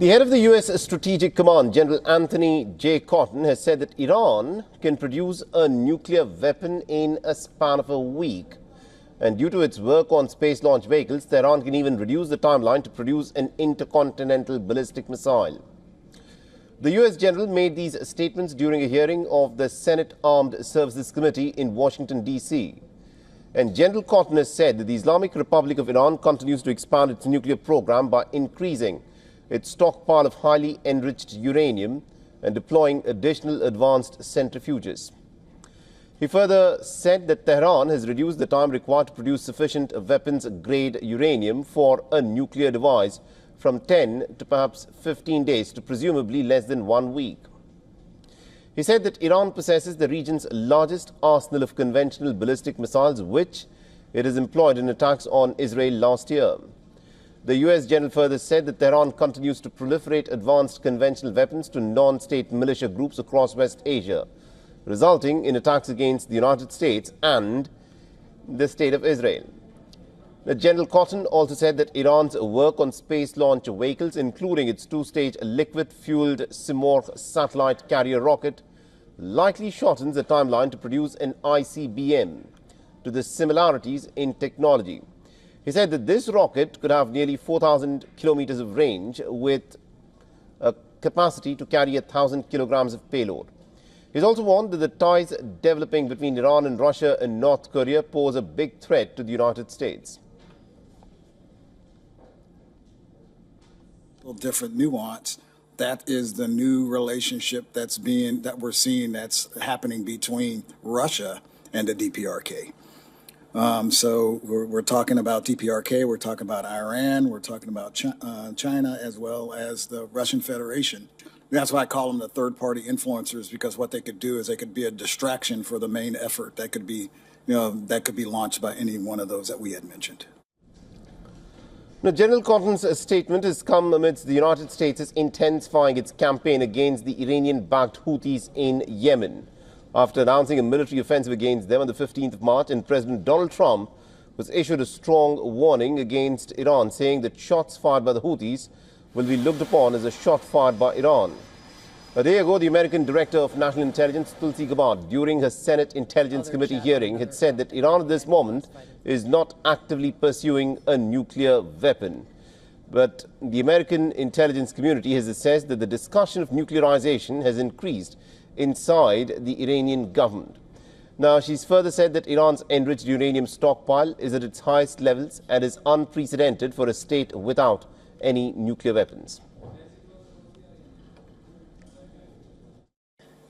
The head of the U.S. Strategic Command, General Anthony J. Cotton, has said that Iran can produce a nuclear weapon in a span of a week. And due to its work on space launch vehicles, Tehran can even reduce the timeline to produce an intercontinental ballistic missile. The U.S. general made these statements during a hearing of the Senate Armed Services Committee in Washington, D.C. And General Cotton has said that the Islamic Republic of Iran continues to expand its nuclear program by increasing its stockpile of highly enriched uranium and deploying additional advanced centrifuges. He further said that Tehran has reduced the time required to produce sufficient weapons-grade uranium for a nuclear device from 10 to perhaps 15 days to presumably less than 1 week. He said that Iran possesses the region's largest arsenal of conventional ballistic missiles, which it has employed in attacks on Israel last year. The U.S. general further said that Tehran continues to proliferate advanced conventional weapons to non-state militia groups across West Asia, resulting in attacks against the United States and the State of Israel. General Cotton also said that Iran's work on space launch vehicles, including its two-stage liquid-fueled Simorgh satellite carrier rocket, likely shortens the timeline to produce an ICBM to the similarities in technology. He said that this rocket could have nearly 4,000 kilometers of range with a capacity to carry 1,000 kilograms of payload. He's also warned that the ties developing between Iran and Russia and North Korea pose a big threat to the United States. A little different nuance. That is the new relationship that we're seeing that's happening between Russia and the DPRK. So we're talking about DPRK, we're talking about Iran, we're talking about China, as well as the Russian Federation. That's why I call them the third-party influencers, because what they could do is they could be a distraction for the main effort that could be, that could be launched by any one of those that we had mentioned. Now, General Cotton's statement has come amidst the United States intensifying its campaign against the Iranian-backed Houthis in Yemen, after announcing a military offensive against them on the 15th of March, and President Donald Trump was issued a strong warning against Iran, saying that shots fired by the Houthis will be looked upon as a shot fired by Iran. A day ago, the American Director of National Intelligence, Tulsi Gabbard, during her Senate Intelligence Committee hearing, had said that Iran at this moment is not actively pursuing a nuclear weapon. But the American intelligence community has assessed that the discussion of nuclearization has increased inside the Iranian government. Now, she's further said that Iran's enriched uranium stockpile is at its highest levels and is unprecedented for a state without any nuclear weapons.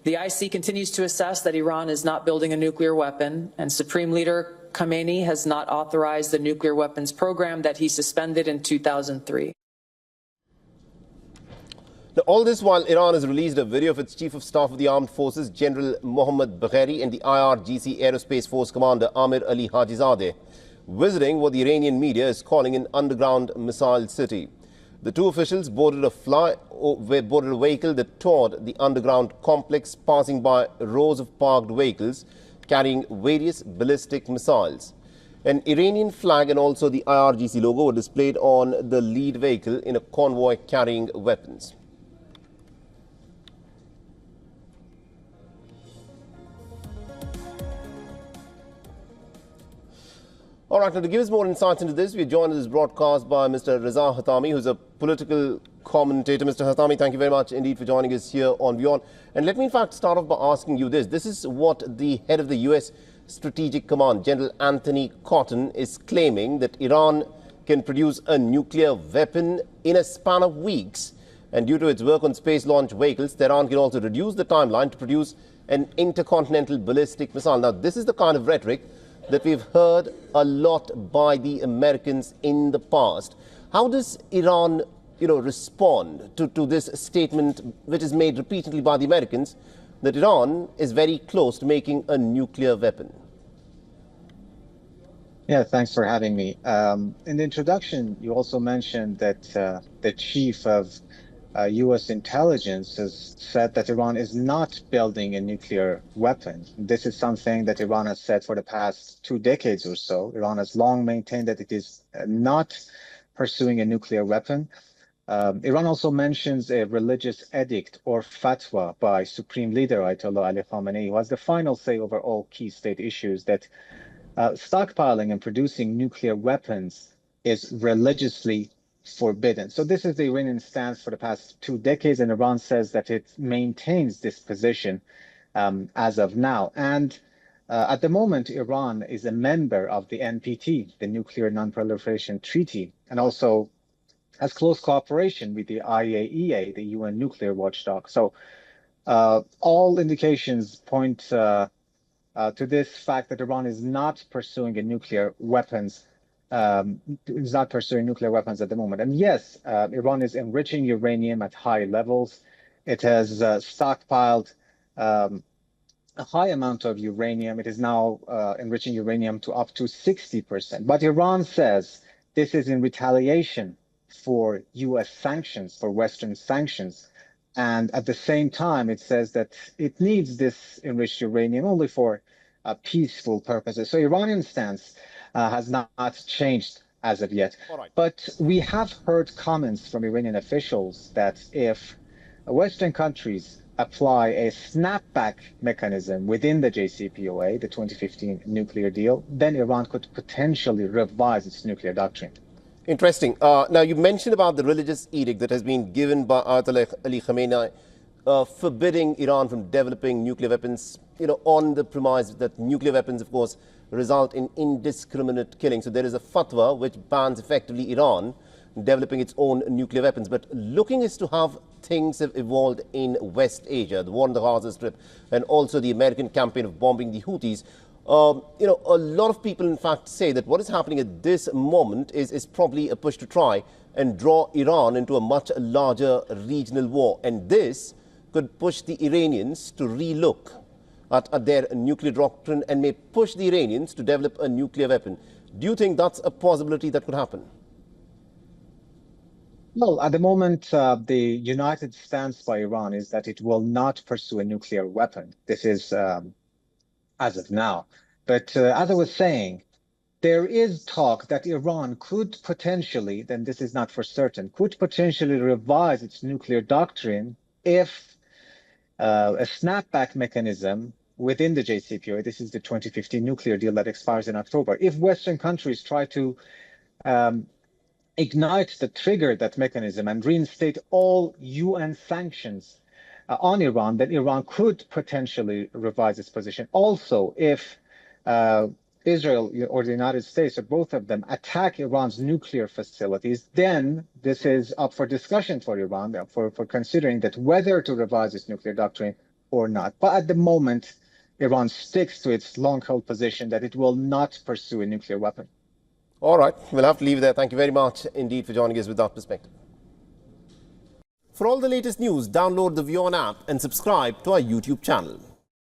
The IC continues to assess that Iran is not building a nuclear weapon, and Supreme Leader Khamenei has not authorized the nuclear weapons program that he suspended in 2003. Now, all this while Iran has released a video of its Chief of Staff of the Armed Forces, General Mohammad Bagheri, and the IRGC Aerospace Force Commander Amir Ali Hajizadeh visiting what the Iranian media is calling an underground missile city. The two officials boarded a vehicle that toured the underground complex, passing by rows of parked vehicles carrying various ballistic missiles. An Iranian flag and also the IRGC logo were displayed on the lead vehicle in a convoy carrying weapons. All right, now to give us more insights into this, we are joined in this broadcast by Mr. Reza Hatami, who's a political commentator. Mr. Hatami, thank you very much indeed for joining us here on WION. And let me in fact start off by asking you this. This is what the head of the U.S. Strategic Command, General Anthony Cotton, is claiming, that Iran can produce a nuclear weapon in a span of weeks. And due to its work on space launch vehicles, Tehran can also reduce the timeline to produce an intercontinental ballistic missile. Now, this is the kind of rhetoric that we've heard a lot by the Americans in the past. How does Iran, respond to this statement, which is made repeatedly by the Americans, that Iran is very close to making a nuclear weapon? Yeah, thanks for having me. In the introduction, you also mentioned that the chief of U.S. intelligence has said that Iran is not building a nuclear weapon. This is something that Iran has said for the past 2 decades or so. Iran has long maintained that it is not pursuing a nuclear weapon. Iran also mentions a religious edict or fatwa by Supreme Leader Ayatollah Ali Khamenei, who has the final say over all key state issues, that stockpiling and producing nuclear weapons is religiously forbidden. So this is the Iranian stance for the past 2 decades, and Iran says that it maintains this position as of now. And at the moment, Iran is a member of the NPT, the Nuclear Non-Proliferation Treaty, and also has close cooperation with the IAEA, the UN nuclear watchdog. So all indications point to this fact that Iran is not pursuing a nuclear weapons, at the moment. And yes, Iran is enriching uranium at high levels. It has stockpiled a high amount of uranium. It is now enriching uranium to up to 60%. But Iran says this is in retaliation for US sanctions, for Western sanctions. And at the same time, it says that it needs this enriched uranium only for peaceful purposes. So Iranian stance has not changed as of yet. All right. But we have heard comments from Iranian officials that if Western countries apply a snapback mechanism within the JCPOA, the 2015 nuclear deal, then Iran could potentially revise its nuclear doctrine. Interesting. Now, you mentioned about the religious edict that has been given by Ayatollah Ali Khamenei, forbidding Iran from developing nuclear weapons, on the premise that nuclear weapons, of course, result in indiscriminate killing. So there is a fatwa which bans effectively Iran developing its own nuclear weapons. But looking as to how things have evolved in West Asia, the war on the Gaza Strip, and also the American campaign of bombing the Houthis, a lot of people, in fact, say that what is happening at this moment is probably a push to try and draw Iran into a much larger regional war. And this could push the Iranians to relook at their nuclear doctrine and may push the Iranians to develop a nuclear weapon. Do you think that's a possibility that could happen? Well, at the moment, the united stance by Iran is that it will not pursue a nuclear weapon. This is as of now. But as I was saying, there is talk that Iran could potentially, then this is not for certain, could potentially revise its nuclear doctrine if a snapback mechanism within the JCPOA, this is the 2015 nuclear deal that expires in October, if Western countries try to ignite the trigger that mechanism and reinstate all UN sanctions on Iran, then Iran could potentially revise its position. Also, if Israel or the United States or both of them attack Iran's nuclear facilities, then this is up for discussion for Iran, for considering that whether to revise its nuclear doctrine or not. But at the moment, Iran sticks to its long-held position that it will not pursue a nuclear weapon. All right, we'll have to leave it there. Thank you very much indeed for joining us with that perspective. For all the latest news, download the WION app and subscribe to our YouTube channel.